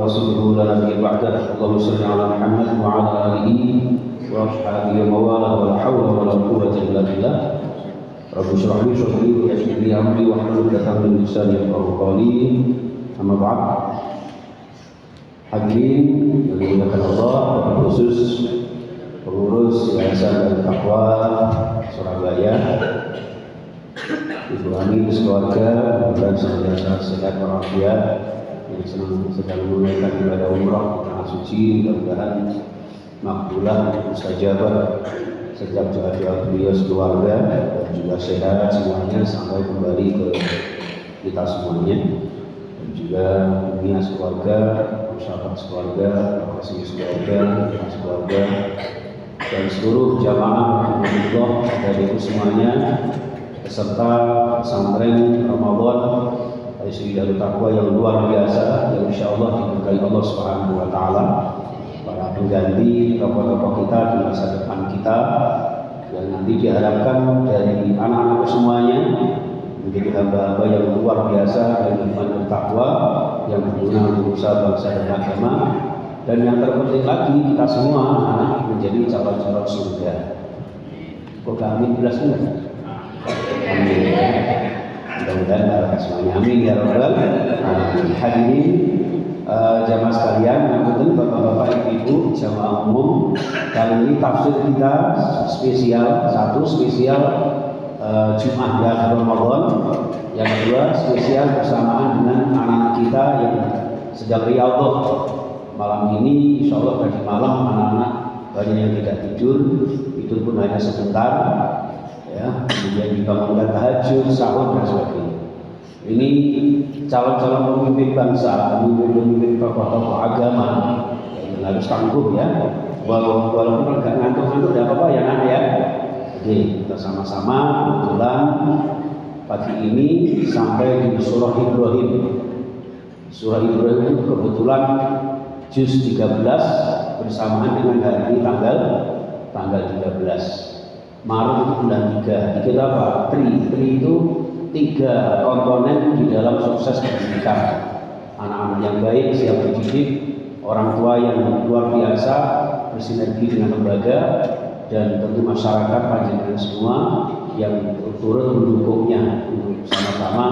ورسوله لا نبي بعده اللهم صل على محمد وعلى آله وأصحابه ومن والاه ولا حول ولا قوة إلا بالله رب اشرح لي صدري ويسر لي أمري واحلل عقدة من لساني يفقهوا قولي أما بعد. Hadirin yang dimuliakan Allah, khusus pengurus Yayasan Al-Taqwa Surabaya, Ibu Ani, keluarga, dan saudara sehat walafiat yang sedang menunaikan ibadah umrah di tanah suci, mudah-mudahan makbulah, mustajabah sejak doa-doa beliau sekeluarga dan juga sehat semuanya sampai kembali ke kita semuanya, dan juga dunia sekeluarga, sahabat sekeluarga, kasih sekeluarga, sekeluarga, dan seluruh jamaah Alhamdulillah dari itu semuanya, peserta pesantren Ramadan Sri Darut Taqwa yang luar biasa, yang insya Allah diberkahi Allah Subhanahu Wa Taala, para pengganti tokoh-tokoh kita di masa depan kita, yang nanti diharapkan dari anak-anak semuanya menjadi hamba-hamba yang luar biasa dan iman dan takwa yang berguna untuk bangsa dan agama, dan yang terpenting lagi kita semua anak menjadi calon-calon surga. Kok kami jelas enggak? Amin. Mudah-mudahan berkah semuanya. Amin ya rabbal alamin. Hadirin jamaah sekalian, angkutan bapak-bapak, ibu-ibu, jamaah umum, kali ini tafsir kita spesial, satu spesial Jumat di akhir Ramadan, yang kedua spesial bersamaan dengan anak-anak kita yang sedang riyadhah malam ini. Insya Allah tadi malam anak-anak banyak yang tidak tidur, itu pun hanya sebentar, ya, kemudian dibangunkan tahajud, sahur dan sebagainya. Ini calon-calon pemimpin bangsa, pemimpin tokoh-tokoh agama yang harus tangguh ya, walaupun agak ngantuk-ngantuk tidak apa-apa ya nak ya. Jadi kita sama-sama kebetulan pagi ini sampai di surah Ibrahim. Surah Ibrahim itu kebetulan juz 13 bersamaan dengan hari ini tanggal 13 Maret itu bulan 3. Itu apa? Tri itu 3 komponen di dalam sukses pendidikan. Anak-anak yang baik, siap dididik, orang tua yang luar biasa bersinergi dengan lembaga, dan tentu masyarakat panjenengan semua yang turut mendukungnya untuk sama-sama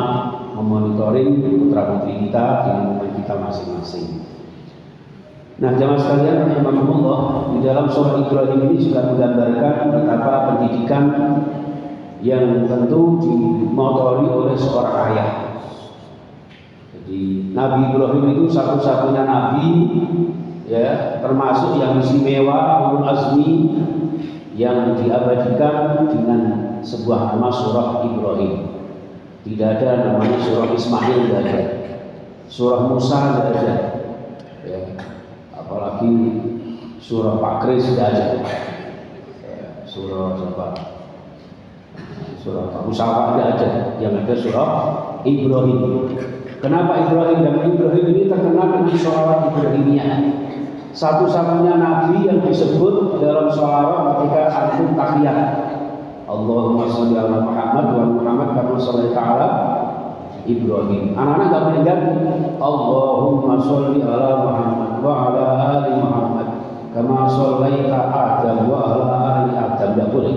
memonitoring putra putri kita di lingkungan kita masing-masing. Nah, jamaah sekalian rahimakumullah, di dalam surah Ibrahim ini juga menggambarkan betapa pendidikan yang tentu dimotori oleh seorang ayah. Jadi Nabi Ibrahim itu satu-satunya nabi ya, termasuk yang istimewa, ulul azmi, yang diabadikan dengan sebuah nama surah Ibrahim. Tidak ada namanya surah Ismail, tidak ada. Surah Musa tidak ada. Ya, apalagi surah Pak Kris tidak ada. Ya, surah apa? Surah Pak Musa tidak ada. Yang ada surah Ibrahim. Kenapa Ibrahim? Dan Ibrahim ini terkenal dengan surah Ibrahimiyah. Satu-satunya nabi yang disebut dalam sholawat ketika antum tahiyat. Allahumma sholli ala Muhammad wa Muhammad kama shallaita ala Ibrahim. Anak-anak enggak boleh ganti. Allahumma sholli ala Muhammad wa ala ali Muhammad kama shallaita Adam wa ala ali Adam. Enggak boleh.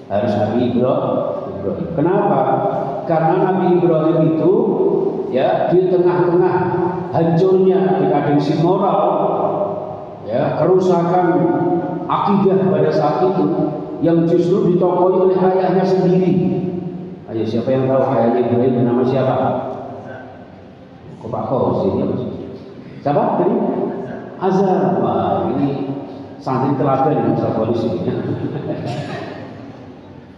Harus Nabi Ibrahim. Kenapa? Karena Nabi Ibrahim itu ya di tengah-tengah hancurnya dekadensi moral, ya, kerusakan akidah pada saat itu yang justru ditopoi oleh ayahnya sendiri. Ayo, siapa yang tahu ayahnya Ibrahim nama siapa? Kok Pak Fauzi? Siapa tadi? Azhar. Wah, ini santri teladan yang bisa polisi.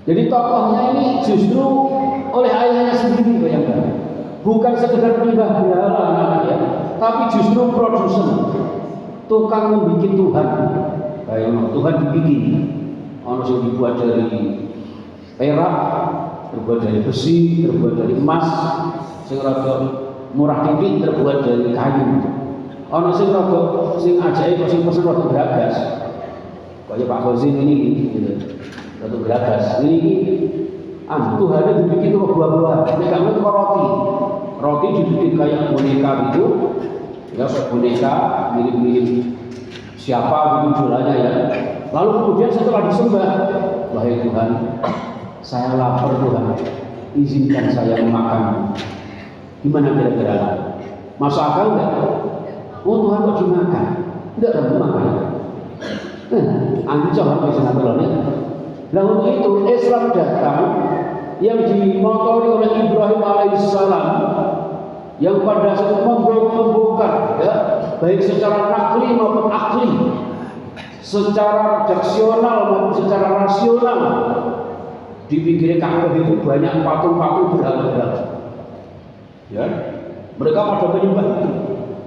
Jadi tokohnya ini justru oleh ayahnya sendiri, bayangkan. Bukan sekedar penyembah berhala anaknya, tapi justru produsen, tukang membuat Tuhan. Kayak Tuhan dibikin, ono yang dibuat dari perak, terbuat dari besi, terbuat dari emas, sing rada murah titik terbuat dari kayu. Ono sing rada sing ajaib, sing pesen rada beragas. Kayak Pak Khozin ini gitu. Rada beragas. Ini Tuhan dibikin kok buah-buahan. Ini kamu itu roti. Roti dibikin kayak boneka itu, Ya, boneka mirip-mirip siapa jualannya ya. Lalu kemudian setelah disembah, wahai Tuhan, saya lapar Tuhan, izinkan saya memakan. Gimana kira-kira? Masuk akal enggak? Oh Tuhan kok dimakan? Enggak akan dimakan. Ancol sampai senatulannya. Nah untuk itu Islam datang yang dimotori oleh Ibrahim alaihissalam, yang pada saat membongkar ya, baik secara nakli maupun akli, secara redaksional maupun secara rasional. Di pinggir Ka'bah itu banyak patung-patung berhala-berhala. Ya, mereka pada menyembah itu.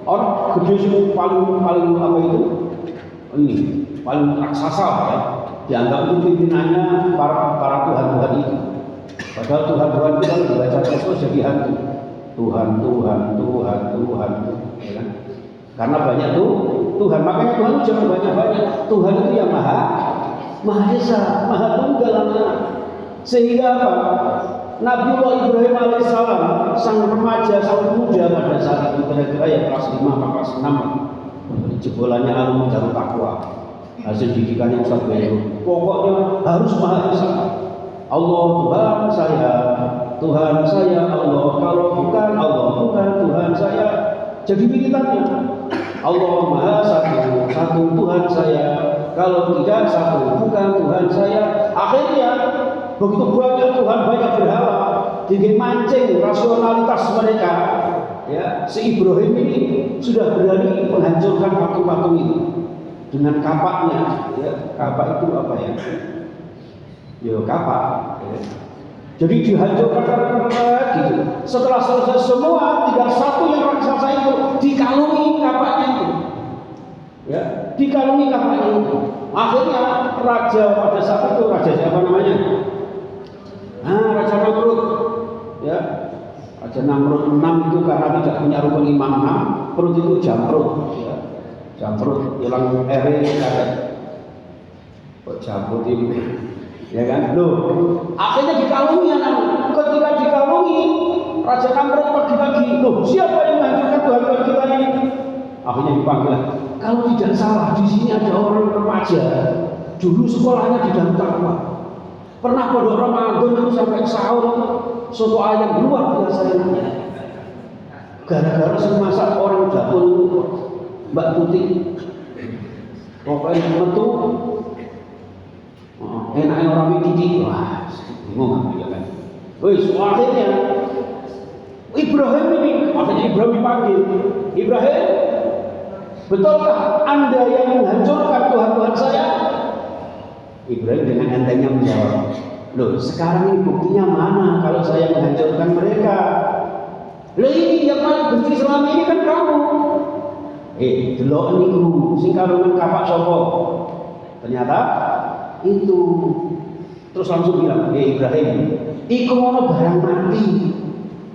Orang gede semua paling apa itu? Ini paling raksasa ya. Dianggap itu pimpinannya para tuhan-tuhan itu. Padahal Tuhan-Tuhan itu kalau dibaca terus jadi hantu. Tuhan, ya kan? Karena banyak tuh Tuhan, makanya Tuhan itu jangan banyak-banyak. Tuhan itu yang Maha Esa, Maha Tunggal. Sehingga apa? Nabiullah Ibrahim alaihissalam, sang remaja, sang muda pada saat itu kira-kira ya kelas 5 atau kelas 6, jebolannya Al Darut Taqwa, hasil didikannya Ustaz Bayro. Pokoknya harus Maha Esa. Allah Tuhan saya Allah, kalau bukan Allah bukan Tuhan saya. Jadi militannya Allah Maha satu Tuhan saya, kalau tidak satu bukan Tuhan saya. Akhirnya begitu banyak Tuhan, banyak berhala, dengan mancing rasionalitas mereka, ya, si Ibrahim ini sudah berani menghancurkan patung-patung itu dengan kapaknya. Ya, kapak itu apa ya? Ya kapak. Ya. Jadi dihancurkan gitu. Setelah selesai semua, tinggal satu yang raksasa itu dikalungi kapaknya itu. Ya, dikalungi kapaknya itu. Akhirnya raja pada saat itu, raja siapa namanya? Raja Namrud, ya, Raja Namrud 6 itu karena tidak punya rukun iman 6, perut itu Jamrud, ya, Jamrud hilang karet, kok Jamrud ini, ya kan? Loh, akhirnya dikalungi anak. Ketika dikalungi, Raja Namrud pagi-pagi, loh, siapa yang menghancurkan Tuhan kita ini? Akhirnya dipanggil. Kalau tidak salah, di sini ada orang remaja, dulu sekolahnya di Darut Taqwa. Pernah pada Ramadan itu sampai sahur soto ayam luar biasa enaknya. Gara-gara semasak orang dapur itu Mbak Putih. Pokoknya metu enaknya orang Putih. Wah, bingung ya kan. Akhirnya Ibrahim ini, akhirnya Ibrahim dipanggil. Ibrahim, betulkah Anda yang menghancurkan Tuhan-Tuhan saya? Ibrahim dengan entengnya menjawab, loh sekarang ini buktinya mana kalau saya menghancurkan mereka? Loh ini yang paling benci selama ini kan kamu. Delok niku sing kalungan kapak sapa? Ternyata itu. Terus langsung bilang, Ibrahim, iku ngono barang mati.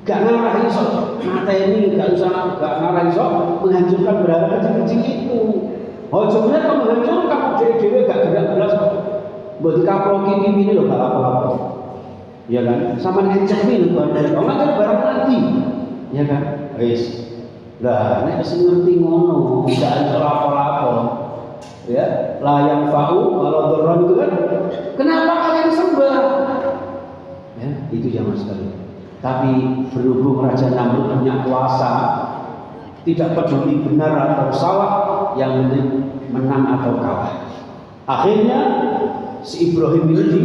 Gak ngarah iso mateni, gak ngarah iso menghancurkan berhala kecil-kecil itu. Oh sebenarnya kamu menghancurkan dewe-dewe gak gerak-gerak. Buat kaploki ini loh gak apa-apa, ya kan? Sama encemin tuh ada, orang kan barang mati, ya kan? Lah, nek wis ngerti ngono, gak ada apa-apa, ya. Layang fa'u kalau doron itu kan, kenapa kalian sembah? Ya, itu zaman sekali. Tapi berhubung Raja Namrud punya kuasa, tidak peduli benar atau salah, yang penting menang atau kalah. Akhirnya si Ibrahim ini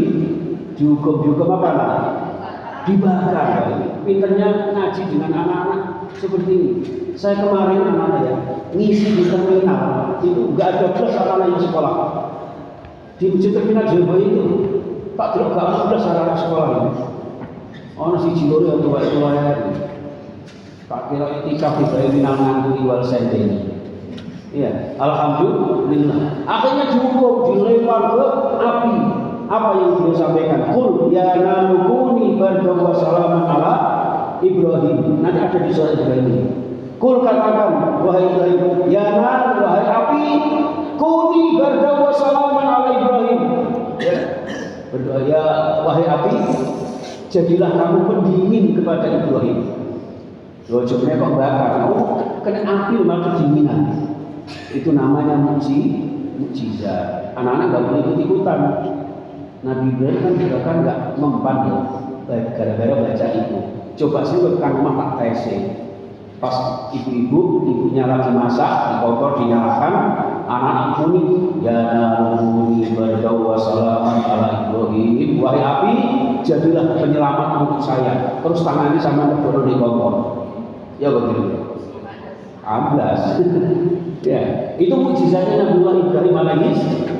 dihukum apa lah? Dibakar. Pinternya ngaji dengan anak-anak seperti ini. Saya kemarin anak-anak ya ngisi di terminal itu nggak ada belas anak-anak yang sekolah. Di terminal Jawa itu tak terlalu nggak ada belas anak-anak sekolah ini. Orang si Cilor yang tua-tua ya. Tak kira etika di terminal nganturi wal sente ini. Iya, alhamdulillah. Akhirnya dihukum, dilempar ke api. Apa yang dia sampaikan? Qul ya narukuni bardan wa salaman ala Ibrahim. Nanti ada di surat Ibrahim. Qul katakan wahai Ibrahim, ya nar, wahai api, kuni bardan wa salaman ala Ibrahim. Ya. Berdoa ya wahai api, jadilah kamu pendingin kepada Ibrahim. Gojoknya kok bakar, kena api malah kedinginan. Itu namanya mukjizat. Anak-anak nggak boleh ikut-ikutan. Nabi Ibrahim kan juga kan nggak mempan ya, gara-gara baca itu. Coba sih ke rumah tak tes. Pas ibunya lagi masak, kompor dinyalakan, anak bunyi, ya naruni berdau wassalaman ala Ibrahim, wahai api, jadilah penyelamat untuk saya. Terus tangannya sama nedoro di kompor. Ya begitu. Amblas. Ya, itu mukjizatnya Nabi Ibrahim alaihissalam.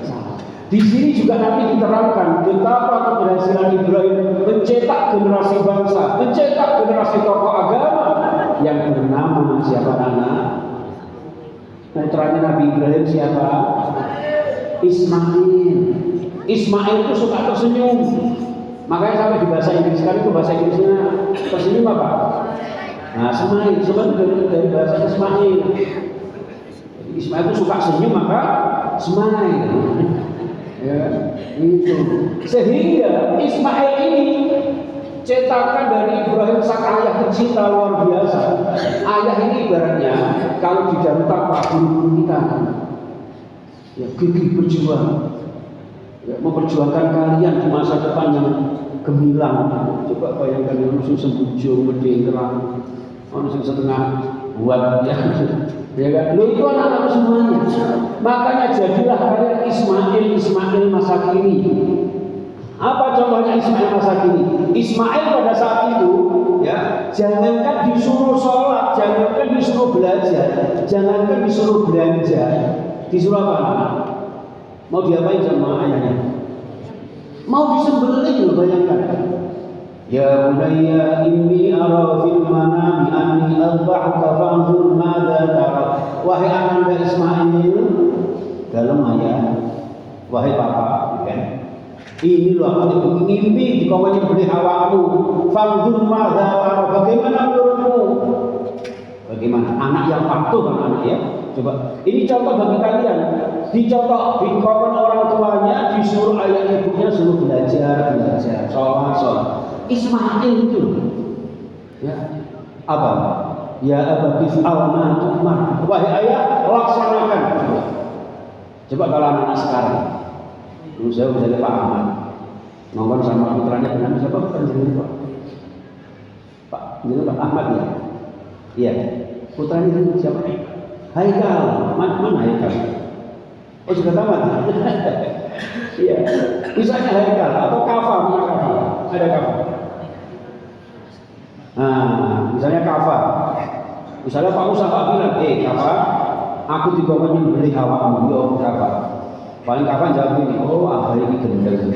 Di sini juga nanti diterangkan betapa keberhasilan Ibrahim mencetak generasi bangsa, mencetak generasi tokoh agama yang bernama siapa anak? Putranya Nabi Ibrahim siapa? Ismail. Ismail itu suka tersenyum. Makanya sampai di bahasa Inggris kan itu bahasa Inggrisnya tersenyum apa? Nah, Ismail dari bahasa Ismail. Ismail itu suka senyum maka smile. Ya, itu. Sehingga Ismail ini cetakan dari Ibrahim sang ayah tercinta luar biasa. Ayah ini ibaratnya kalau di dalam tanpa guru kita, ya gigih berjuang, ya, memperjuangkan kalian di masa depan yang gemilang. Coba bayangkan yang musuh sembujung, berdengerang, manusia setengah buat ya kan? Lo itu anak-anak semuanya. Makanya jadilah kalian Ismail masa kini. Apa contohnya Ismail masa kini? Ismail pada saat itu, ya, jangankan disuruh sholat, jangankan disuruh belajar, jangankan disuruh belanja, disuruh apa? Mau diapain sama ayahnya? Mau disembelih loh, bayangkan. Ya bunayya inni ara fil manami anni adba'uka fanzur madza tara. Wahai ananda Ismail, dalam ayah, wahai papa, kan? Ini loh aku ngimpi di kau beli hawamu. Fanzur madza tara. Bagaimana menurutmu? Bagaimana? Anak yang patuh kan anak ya? Coba. Ini contoh bagi kalian. Dicontoh di kawan orang tuanya, disuruh ayah ibunya suruh belajar, sholat. Ismail itu, ya apa? Ya abatis alma tukmar. Wahai ayah, laksanakan. Coba kalau anak sekarang, dulu saya bisa Pak Ahmad ngomong sama putranya dengan siapa? Pak Ahmad ya. Iya. Putranya siapa? Haikal. Mana Haikal? Oh sudah tamat. Iya. Misalnya Haikal atau Kafa, mana Kafa? Ada Kafa. Nah, misalnya Kafa. Misalnya Pak Musa bilang, Kafa, aku dikongkongin beli hawamu, yo Kafa. Paling Kafa jawab ini, oh apa ini gendel.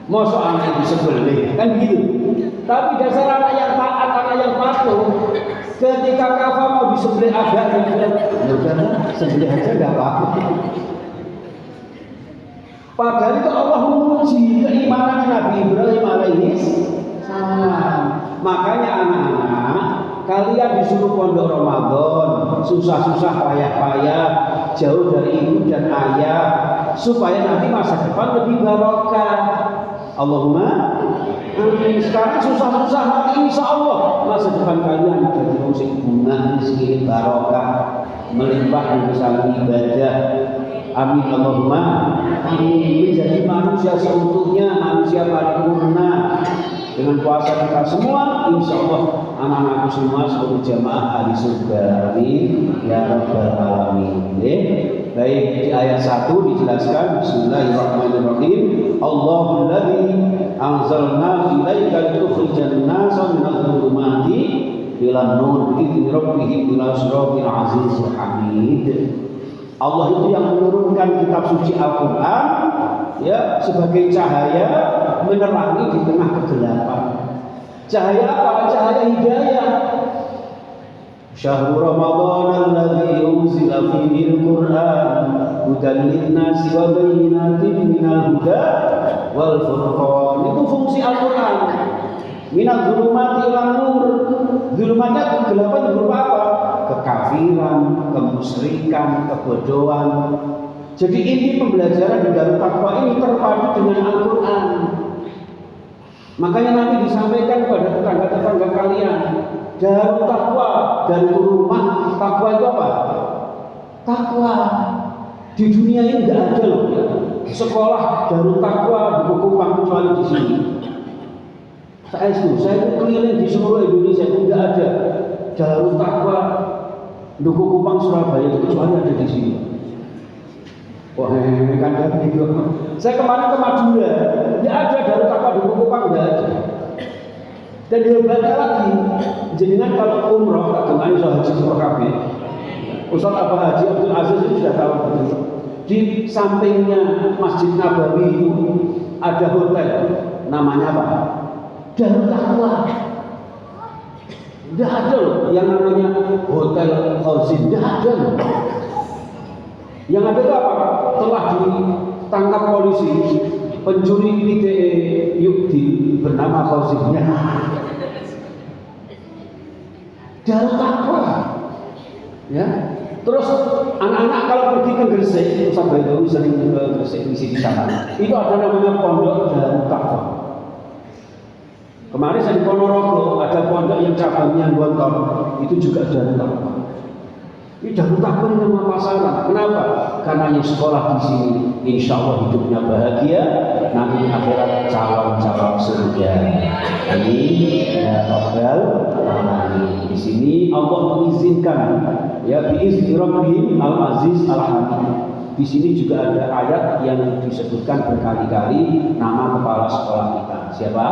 Masa anak itu sebelih, kan gitu. Tapi dasar anak yang taat, anak yang patuh, ketika Kafa mau disembelih agaknya, ya udah sembelih aja nggak apa-apa. Padahal itu Allah menguji keimanan Nabi Ibrahim alaihissalam. Makanya anak-anak, kalian disuruh pondok Ramadan, susah-susah payah-payah, jauh dari ibu dan ayah, supaya nanti masa depan lebih barokah. Allahumma amin. Sekarang susah-susah nanti insya Allah masa depan kalian jadi musik bunga, miskin, barokah, melimpah bisa ibadah. Amin Allahumma amin. Menjadi manusia seutuhnya, manusia paripurna dengan puasa kita semua, insya Allah anak-anakku semua seluruh jamaah ahli surga. Amin ya rabbal alamin. Baik, di ayat 1 dijelaskan Bismillahirrahmanirrahim. Allahul ladzi anzalna ilaika litukhrijan nasa minadh dhulumati ilan nur bi'izni rabbihim ila siratil azizil hamid. Allah itu yang menurunkan kitab suci Al-Quran, ya, sebagai cahaya menerangi di tengah kegelapan. Cahaya apa? Cahaya hidayah. Syahrul Ramadan alladzi unzila fihi al-Qur'an hudan lin-nasi wa bayyinatin minal huda wal furqan. Itu fungsi Al-Quran. Minal dzulumati ilan nur. Dzulumatnya kegelapan berupa apa? Kekafiran, kemusyrikan, kebodohan. Jadi ini pembelajaran di dalam takwa ini terpadu dengan Al-Quran. Makanya nanti disampaikan kepada tetangga-tetangga kalian, Darut Taqwa, dari rumah takwa itu apa? Takwa. Di dunia ini nggak ada loh ya, sekolah Darut Taqwa di Kupang kecuali di sini. Saya itu keliling di seluruh Indonesia itu nggak ada Darut Taqwa Duku Kupang Surabaya itu kecuali ada di sini. Wah, kan ada video. Saya kemarin ke Madura, nggak ada Darut Taqwa Duku Kupang, nggak ada. Dan hebatnya lagi, jenengan kalau umroh, tak kenal soal haji umroh kabeh. Ustaz Abu Haji Abdul Aziz itu sudah tahu betul. Di sampingnya Masjid Nabawi itu ada hotel, namanya apa? Darut Taqwa. Tidak ada loh yang namanya hotel Fauzin, tidak ada loh. Yang ada itu apa? Telah ditangkap polisi pencuri PTE Yukdi bernama Fauzin. Darut Taqwa. Ya. Terus anak-anak kalau pergi ke Gresik, sampai itu sering ke Gresik di sana. Itu ada namanya Pondok Darut Taqwa. Kemarin saya di Ponorogo ada pondok yang cabangnya Gontor, itu juga Darut Taqwa. Ini Darut Taqwa ini nama pasaran. Kenapa? Karena yang sekolah di sini, insya Allah hidupnya bahagia, nanti akhirat calon-calon surga. Ini Rabbal Alamin. Di sini Allah mengizinkan, ya biizni Rabbihim Al-Aziz Al-Hamid. Di sini juga ada ayat yang disebutkan berkali-kali nama kepala sekolah kita. Siapa?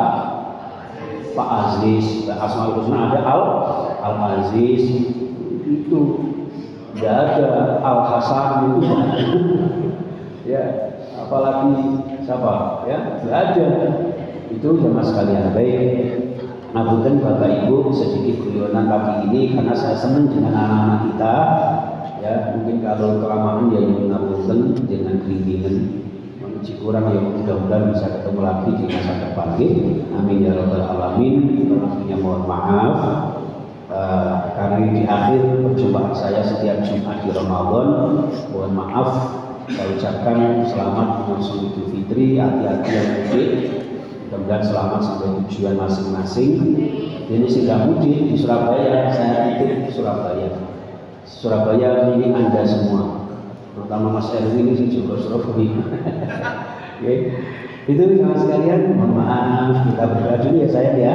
Pak Aziz. Asmaul Husna ada Al-Aziz. Itu tidak ada Al-Hasan itu. Ya, apalagi siapa? Ya, tidak ada. Itu jemaah sekalian. Baik. Ngapunten Bapak Ibu, sedikit guyonan pagi ini karena saya senang dengan anak-anak kita. Ya, mungkin kalau kelamaan ya yang ngapunten dengan keringinan. Menuju kurang yang mudah-mudahan bisa ketemu lagi di masa depan. Amin ya rabbal alamin. Tentunya mohon maaf karena ini di akhir perjumpaan saya setiap Jumat di Ramadan. Mohon maaf, saya ucapkan selamat menyongsong Idul Fitri, hati-hati yang mudik. Mudah-mudahan selamat sampai tujuan masing-masing. Ini sudah mudik di Surabaya, saya titip di Surabaya. Surabaya ini Anda semua, terutama Mas Erwin ini juga Surabaya. Oke, itu teman sekalian. Mohon maaf, kita berdoa dulu ya saya ya.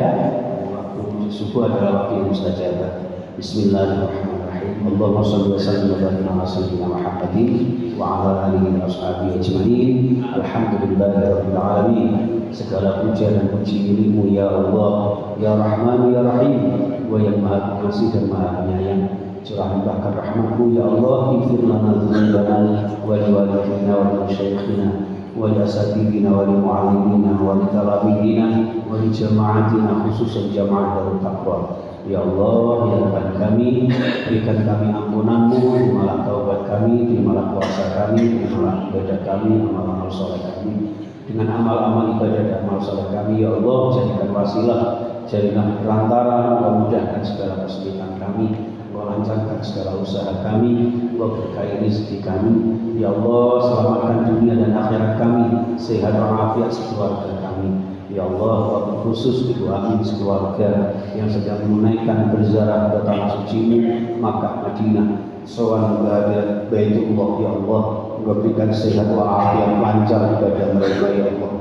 Waktu subuh adalah waktu yang mustajabah. Bismillahirrahmanirrahim. Allahumma shalli wa sallim wa barik ala sayyidina Muhammadin wa ala alihi wa ashabihi ajma'in. Alhamdulillahirabbil alamin. Segala puja dan puji milikmu ya Allah, ya Rahman ya Rahim, wa yang Maha Pengasih dan Maha Penyayang. Curahkan rahmatmu ya Allah, ighfir lana dzunubana wa li walidina wa li masyayikhina wa li asatidina wa li muallimina wa li talabihina wa li jama'atina khususan jamaah Darut Taqwa. Ya Allah, ya Tuhan kami, berikan kami ampunanmu, terimalah taubat kami, terimalah puasa kami, terimalah ibadah kami, amal-amal soleh kami. Dengan amal-amal ibadah dan amal soleh kami, ya Allah, jadikan wasilah, jadikan perantara, memudahkan segala kesulitan kami, melancarkan segala usaha kami, berkahi rezeki kami. Ya Allah, selamatkan dunia dan akhirat kami, sehat walafiat sekeluarga kami. Ya Allah, waktu khusus ibu amin sekeluarga yang sedang menunaikan berziarah ke tanah suci-Mu, Makkah, Madinah, sowan kepada Baitullah. Ya Allah, berikan sehat walafiat, lancar ibadah mereka ya Allah,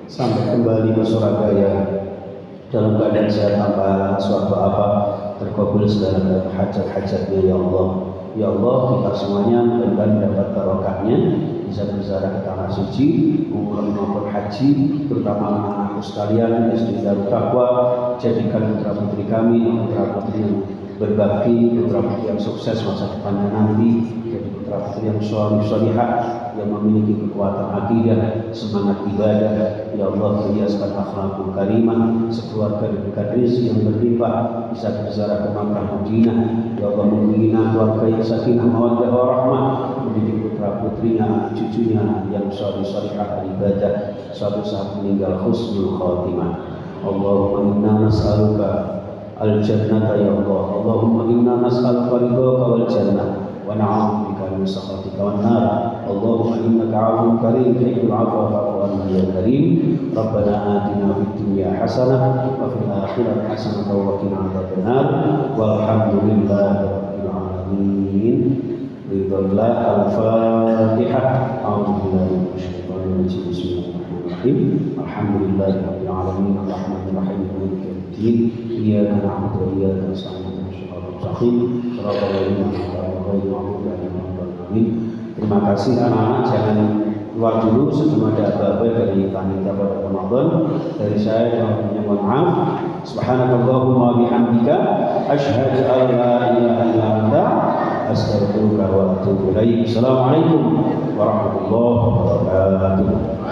sampai kembali ke Surabaya dalam keadaan sehat tanpa suatu apa, terkabul segala hajat-hajatnya ya Allah. Ya Allah, kita semuanya mudah-mudahan dapat barokahnya, bisa berziarah ke tanah suci, umrah maupun haji, terutama anak-anakku sekalian, SD Darut Taqwa. Jadikan putra-putri kami putra-putri yang berbakti, putra-putri yang sukses masa depannya nanti, jadi putra-putri yang sholihah, yang memiliki kekuatan akidah, semangat ibadah. Ya Allah, hiaskan akhlakul karimah, sekeluarga diberikan rezeki yang berlimpah, bisa berziarah ke Makkah Madinah. Ya Allah, membina keluarga yang sakinah mawaddah warahmah, mendidik putra-putrinya, anak cucunya yang sholihah ibadah, suatu saat meninggal husnul khatimah. Allahumma inna nas'aluka al-jannata ya Allah. Allahumma inna nas'aluka ridhaka wal jannah wa na'udzubika من سخطك والنار اللهم إنك عفو كريم تحب العفو فاعف عنا يا كريم ربنا آتنا في الدنيا حسنة وفي الآخرة حسنة وقنا عذاب النار والحمد لله رب العالمين. Ridhoillah al-Fatihah. A'udzubillahi minasyaitonir rajim. Bismillahirrahmanirrahim. Alhamdulillahirabbil alamin arrahmanir rahim maliki yaumiddin. Iyyaka na'budu wa iyyaka nasta'in ihdinas mustaqim shiratal ladzina an'amta 'alaihim ghairil maghdubi 'alaihim. Terima kasih anak-anak, jangan keluar dulu sebelum ada apa-apa dari panitia pada Ramadan. Dari saya yang mohon maaf. Subhanakallahumma bihamdika asyhadu an la ilaha illa anta astaghfiruka wa atubu ilaik. Assalamualaikum warahmatullahi wabarakatuh.